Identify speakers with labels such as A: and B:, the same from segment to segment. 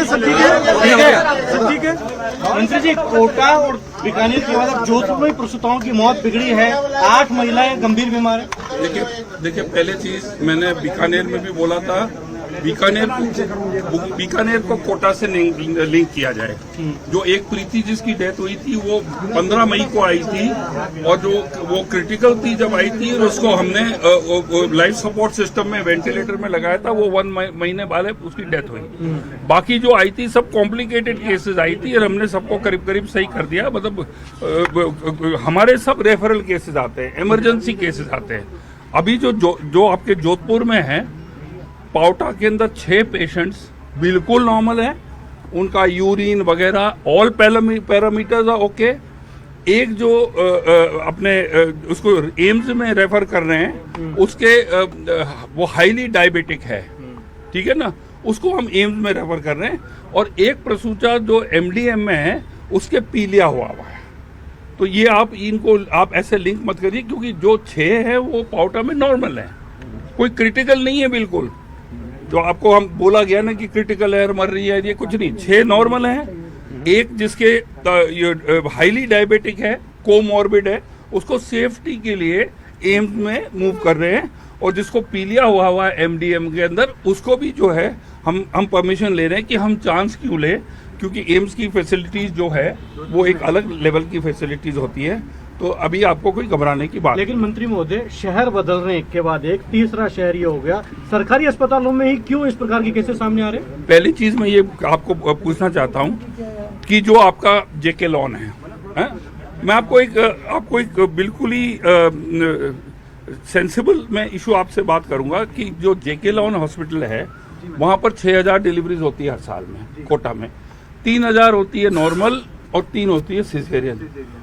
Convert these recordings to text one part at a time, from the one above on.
A: सब ठीक है। मंत्री जी, कोटा और बीकानेर के बाद अब जोधपुर में प्रसूताओं की मौत बिगड़ी है, 8 महिलाएं गंभीर बीमार है।
B: देखिए पहले चीज मैंने बीकानेर में भी बोला था, बीकानेर को कोटा से लिंक किया जाए। जो एक प्रीति जिसकी डेथ हुई थी वो 15 मई को आई थी, और जो वो क्रिटिकल थी जब आई थी, और उसको हमने लाइफ सपोर्ट सिस्टम में वेंटिलेटर में लगाया था, वो 1 महीने बाद उसकी डेथ हुई। बाकी जो आई थी सब कॉम्प्लिकेटेड केसेस आई थी, और हमने सबको करीब करीब सही कर दिया। मतलब हमारे सब रेफरल केसेस आते हैं, इमरजेंसी केसेस आते हैं। अभी जो आपके जोधपुर में है, पावटा के अंदर 6 पेशेंट्स बिल्कुल नॉर्मल है, उनका यूरिन वगैरह ऑल पैरामीटर्स आर ओके। एक जो अपने उसको एम्स में रेफर कर रहे हैं, उसके वो हाईली डायबिटिक है, ठीक है ना, उसको हम एम्स में रेफर कर रहे हैं। और एक प्रसूता जो एमडीएम में है, उसके पीलिया हुआ है। तो ये आप ऐसे लिंक मत करिए, क्योंकि जो 6 है वो पावटा में नॉर्मल है, कोई क्रिटिकल नहीं है बिल्कुल। जो आपको हम बोला गया ना कि क्रिटिकल है, मर रही है, ये कुछ नहीं, 6 नॉर्मल हैं। एक जिसके हाईली डायबिटिक है, कोमॉर्बिड है, उसको सेफ्टी के लिए एम्स में मूव कर रहे हैं। और जिसको पीलिया हुआ है एमडीएम के अंदर, उसको भी जो है हम परमिशन ले रहे हैं कि हम चांस क्यों लें, क्योंकि एम्स की फैसिलिटीज जो है वो एक अलग लेवल की फैसिलिटीज होती है। तो अभी आपको कोई घबराने की बात।
A: लेकिन मंत्री महोदय, शहर बदलने के बाद एक तीसरा शहर ये हो गया, सरकारी अस्पतालों में ही क्यों इस प्रकार के केसेस सामने आ रहे हैं?
B: पहली चीज मैं ये आपको पूछना चाहता हूँ कि जो आपका जेके लॉन है, मैं आपको एक बिल्कुल ही सेंसिबल मैं इशू आपसे बात करूंगा कि जो जेके लॉन हॉस्पिटल है, वहां पर 6000 डिलीवरीज होती है हर साल में। कोटा में 3000 होती है नॉर्मल और 3 होती है सिजेरियन,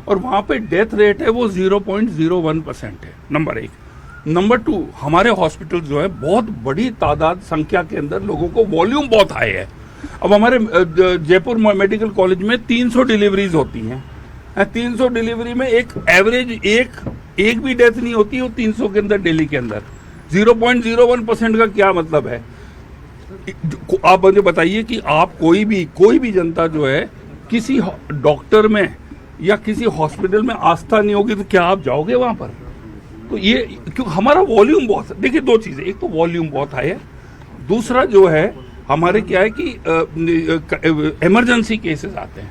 B: और वहां पे डेथ रेट है वो 0.01% है, नंबर 1। नंबर 2, हमारे हॉस्पिटल जो है बहुत बड़ी तादाद संख्या के अंदर लोगों को वॉल्यूम बहुत हाई है। अब हमारे जयपुर मेडिकल कॉलेज में 300 डिलीवरीज होती हैं। 300 डिलीवरी में एक एवरेज एक भी डेथ नहीं होती है 300 के अंदर डेली के अंदर। 0.01% का क्या मतलब है? आप मुझे बताइए कि आप कोई भी जनता जो है किसी डॉक्टर में या किसी हॉस्पिटल में आस्था नहीं होगी तो क्या आप जाओगे वहां पर? तो ये क्यों, हमारा वॉल्यूम बहुत है। देखिए 2 चीजें, एक तो वॉल्यूम बहुत हाई है, दूसरा जो है हमारे क्या है कि इमरजेंसी केसेस आते हैं,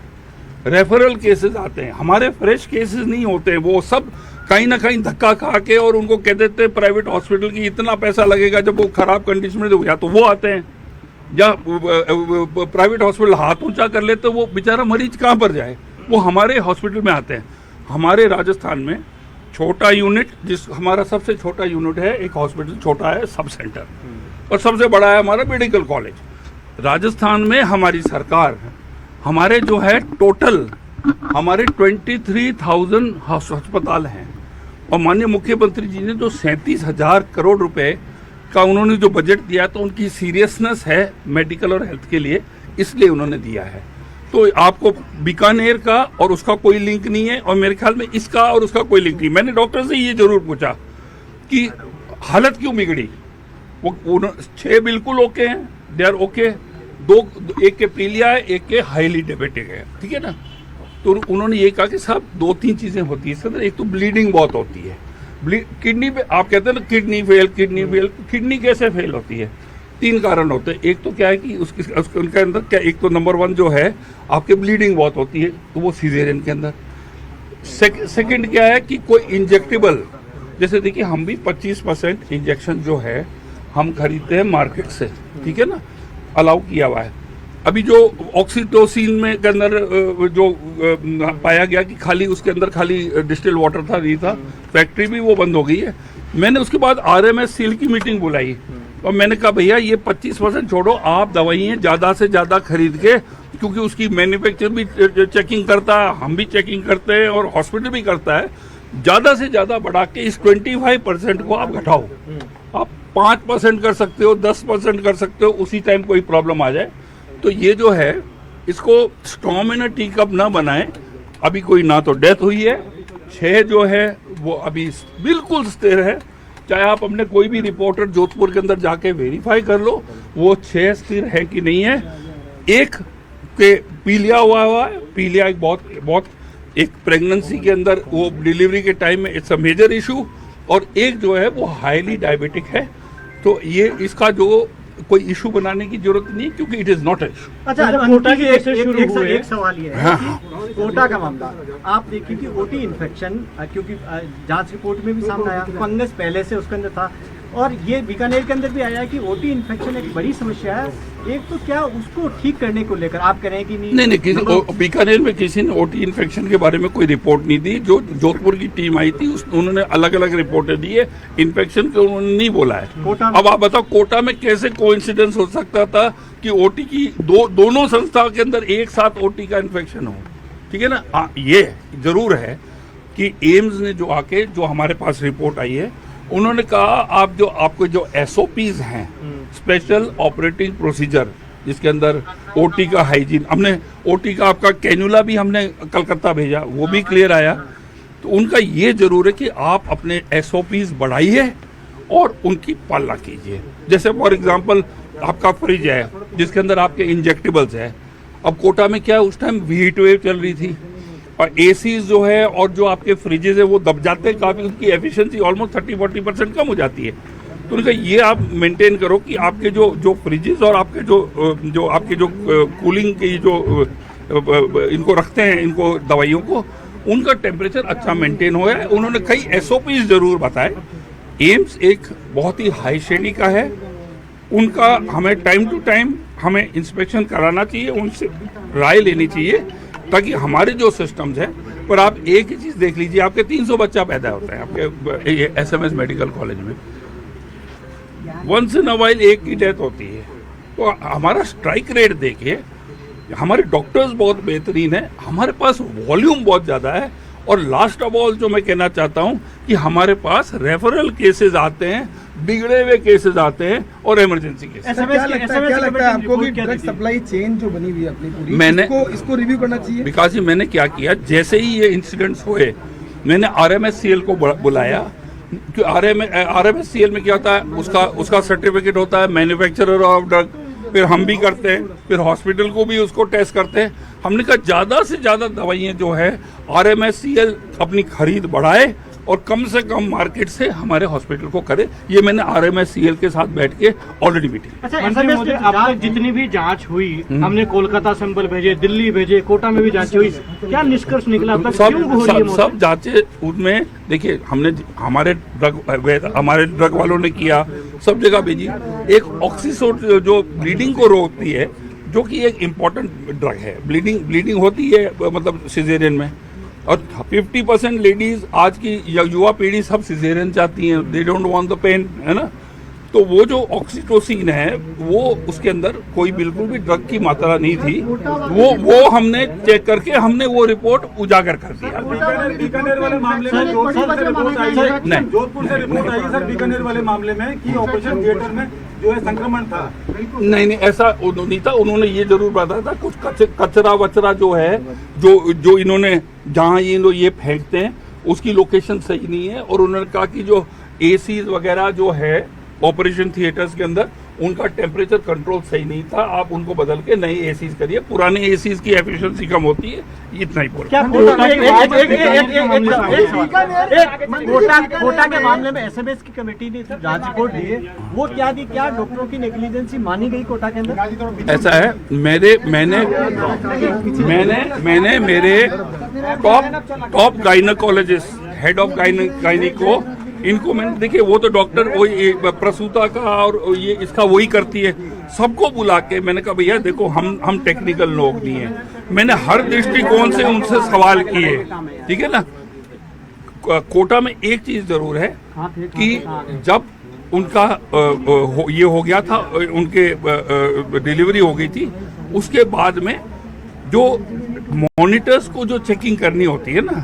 B: रेफरल केसेस आते हैं, हमारे फ्रेश केसेस नहीं होते हैं। वो सब कहीं ना कहीं धक्का खा के और उनको कह देते हैं प्राइवेट हॉस्पिटल की इतना पैसा लगेगा, जब वो खराब कंडीशन में या तो वो आते हैं या प्राइवेट हॉस्पिटल हाथ ऊंचा कर लेते, वो बेचारा मरीज कहाँ पर जाए, वो हमारे हॉस्पिटल में आते हैं। हमारे राजस्थान में छोटा यूनिट, हमारा सबसे छोटा यूनिट है, एक हॉस्पिटल छोटा है सब सेंटर, और सबसे बड़ा है हमारा मेडिकल कॉलेज। राजस्थान में हमारी सरकार, हमारे जो है टोटल हमारे 23,000 अस्पताल हैं, और माननीय मुख्यमंत्री जी ने जो 37,000 करोड़ रुपए का उन्होंने जो बजट दिया, तो उनकी सीरियसनेस है मेडिकल और हेल्थ के लिए, इसलिए उन्होंने दिया है। तो आपको बीकानेर का और उसका कोई लिंक नहीं है, और मेरे ख्याल में इसका और उसका कोई लिंक नहीं। मैंने डॉक्टर से ये जरूर पूछा कि हालत क्यों बिगड़ी। वो 6 बिल्कुल ओके हैं, दे आर ओके, एक के पीलिया है, एक के हाईली डायबिटिक है, ठीक है ना। तो उन्होंने ये कहा कि साहब 2-3 चीजें होती है इसके अंदर। एक तो ब्लीडिंग बहुत होती है, किडनी पे आप कहते हैं ना किडनी फेल, किडनी कैसे फेल होती है? 3 कारण होते हैं। एक तो क्या है कि उनके अंदर क्या, एक तो नंबर 1 जो है आपके ब्लीडिंग बहुत होती है, तो वो सीजेरियन के अंदर। सेकंड क्या है कि कोई इंजेक्टेबल, जैसे देखिए हम भी 25% इंजेक्शन जो है हम खरीदते हैं मार्केट से, ठीक है ना, अलाउ किया हुआ है। अभी जो ऑक्सीटोसिन में के अंदर जो पाया गया कि खाली उसके अंदर खाली डिस्टिल वाटर था, नहीं था, फैक्ट्री भी वो बंद हो गई है। मैंने उसके बाद आरएमएस सील की मीटिंग बुलाई और मैंने कहा भैया ये 25% छोड़ो, आप दवाइयाँ ज़्यादा से ज़्यादा खरीद के, क्योंकि उसकी मैन्युफैक्चर भी चेकिंग करता है, हम भी चेकिंग करते हैं और हॉस्पिटल भी करता है, ज़्यादा से ज़्यादा बढ़ा के इस 25% को आप घटाओ। आप 5% कर सकते हो, 10% कर सकते हो, उसी टाइम कोई प्रॉब्लम आ जाए। तो ये जो है इसको स्टॉर्म इन अ टी कप ना बनाए। अभी कोई ना तो डेथ हुई है, 6 जो है वो अभी बिल्कुल स्थिर है, चाहे आप अपने कोई भी रिपोर्टर जोधपुर के अंदर जाके वेरीफाई कर लो, वो 6 स्थिर है कि नहीं है। एक के पीलिया हुआ है, पीलिया एक बहुत एक प्रेगनेंसी के अंदर वो डिलीवरी के टाइम में इट्स अ मेजर इशू, और एक जो है वो हाईली डायबिटिक है। तो ये इसका जो कोई इशू बनाने की जरूरत नहीं, क्योंकि it is not a issue.
A: अच्छा, कोटा की एक सवाल ये है
B: हाँ।
A: कि कोटा का मामला आप देखिए कि ओटी इन्फेक्शन, क्योंकि जांच रिपोर्ट में भी सामने आया, फंगस पहले से उसके अंदर था, और ये बीकानेर के अंदर भी आया है कि ओटी इन्फेक्शन एक बड़ी समस्या है। एक तो क्या उसको ठीक करने को लेकर आप कह रहे हैं कि नहीं
B: किसी बीकानेर में किसी ने ओटी इन्फेक्शन के बारे में कोई रिपोर्ट नहीं दी। जो जोधपुर की टीम आई थी उन्होंने अलग अलग रिपोर्टें दी है, इन्फेक्शन को उन्होंने नहीं बोला है। अब आप बताओ कोटा में कैसे कोइंसिडेंस हो सकता था कि ओटी की दोनों संस्था के अंदर एक साथ ओटी का इन्फेक्शन हो, ठीक है ना। ये जरूर है कि एम्स ने जो हमारे पास रिपोर्ट आई है, उन्होंने कहा आपको जो SOPs हैं, स्पेशल ऑपरेटिंग प्रोसीजर, जिसके अंदर ओटी का हाइजीन, हमने ओटी का आपका कैनुला भी हमने कलकत्ता भेजा, वो भी क्लियर आया। तो उनका ये जरूर है कि आप अपने SOPs बढ़ाइए और उनकी पालना कीजिए। जैसे फॉर एग्जांपल आपका फ्रिज है जिसके अंदर आपके इंजेक्टेबल्स है। अब कोटा में क्या है, उस टाइम हीट वेव चल रही थी और एसीज जो है और जो आपके फ्रिजेज है वो दब जाते हैं काफ़ी, उनकी एफिशिएंसी ऑलमोस्ट 30-40% कम हो जाती है। तो उनका ये आप मेंटेन करो कि आपके जो फ्रिजेज और आपके जो कूलिंग की जो इनको रखते हैं, इनको दवाइयों को, उनका टेम्परेचर अच्छा मेंटेन हो है। उन्होंने कई SOPs जरूर बताए। एम्स एक बहुत ही हाई श्रेणी का है, उनका हमें टाइम टू टाइम हमें इंस्पेक्शन कराना चाहिए, उनसे राय लेनी चाहिए, ताकि हमारे जो सिस्टम्स हैं। पर आप एक ही चीज़ देख लीजिए, आपके 300 बच्चा पैदा होता है आपके SMS मेडिकल कॉलेज में, वंस इन अ वाइल एक की डेथ होती है। तो हमारा स्ट्राइक रेट देखिए, हमारे डॉक्टर्स बहुत बेहतरीन है, हमारे पास वॉल्यूम बहुत ज़्यादा है, और लास्ट ऑफ ऑल जो मैं कहना चाहता हूँ कि हमारे पास रेफरल केसेस आते हैं, बिगड़े हुए केसेस आते हैं और इमरजेंसी केसेस।
C: क्या लगता है आपको कि ड्रग सप्लाई चेन जो बनी हुई है अपनी पूरी,
B: मैंने
C: इसको रिव्यू करना चाहिए?
B: विकास जी, मैंने क्या किया, जैसे ही ये इंसिडेंट्स हुए मैंने RMSCL को बुलाया, कि RMSCL में क्या होता है, उसका सर्टिफिकेट होता है मैन्युफैक्चरर ऑफ ड्रग, फिर हम भी करते हैं, फिर हॉस्पिटल को भी उसको टेस्ट करते हैं। हमने कहा ज़्यादा से ज़्यादा दवाइयाँ जो है RMSCL अपनी खरीद बढ़ाए और कम से कम मार्केट से हमारे हॉस्पिटल को करे। ये मैंने RMSCL के साथ बैठ के ऑलरेडी मीटिंग।
A: अच्छा, अब तक जितनी भी जांच हुई, हमने कोलकाता सैंपल भेजे, दिल्ली भेजे, कोटा में भी जांच हुई, क्या निष्कर्ष निकला?
B: सब जांचें उनमें देखिए, हमने हमारे ड्रग वालों ने किया, सब जगह भेजी। एक ऑक्सीसोड जो ब्लीडिंग को रोकती है, जो कि एक इम्पॉर्टेंट ड्रग है, ब्लीडिंग होती है मतलब सिजेरियन में, और 50% लेडीज आज की युवा पीढ़ी सब सिजेरियन चाहती हैं, they don't want the pain, है ना। तो वो जो ऑक्सीटोसिन है, वो उसके अंदर कोई बिल्कुल भी ड्रग की मात्रा नहीं थी। वो हमने चेक करके हमने वो रिपोर्ट उजागर कर दिया।
D: बीकानेर वाले मामले में जोधपुर से रिपोर्ट आई है, जोधपुर से रिपोर्ट आई है सर बीकानेर वाले मामले में कि ऑपरेशन थिएटर में जो है संक्रमण था।
B: नहीं, ऐसा नहीं था। उन्होंने ये जरूर बताया था कुछ कचरा वचरा जो है, जो इन्होंने जहाँ ये फेंकते हैं उसकी लोकेशन सही नहीं है, और उन्होंने कहा कि जो एसीज वगैरह जो है ऑपरेशन थिएटर्स के अंदर, उनका टेम्परेचर कंट्रोल सही नहीं था, आप उनको बदल के नए एसीज करिए, पुराने एसीज की एफिशिएंसी कम होती है। इतना ही बोला।
A: कोटा के मामले में SMS की कमेटी ने जांच रिपोर्ट दी है, वो क्या दी? क्या डॉक्टरों की नेग्लिजेंसी मानी गई कोटा के अंदर?
B: ऐसा है, मैंने मेरे top gynaecologist, head of gynae को, इनको मैंने, देखिए वो तो डॉक्टर वही प्रसूता का और ये इसका वही करती है, सबको बुला के मैंने कहा भैया देखो, हम टेक्निकल लोग नहीं है, मैंने हर दृष्टिकोण से उनसे सवाल किए, ठीक है ना। कोटा में एक चीज जरूर है कि जब उनका ये हो गया था, उनके डिलीवरी हो गई थी, उसके बाद में जो मॉनिटर्स को जो चेकिंग करनी होती है ना,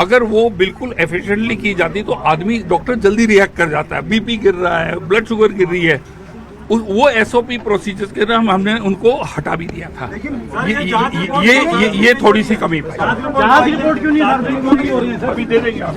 B: अगर वो बिल्कुल एफिशिएंटली की जाती तो आदमी, डॉक्टर जल्दी रिएक्ट कर जाता है। बीपी गिर रहा है, ब्लड शुगर गिर रही है, वो SOP प्रोसीजर्स के लिए हमने उनको हटा भी दिया था। ये थोड़ी सी कमी पाई।
A: रिपोर्ट क्यों नहीं?
B: अभी दे देंगे आप।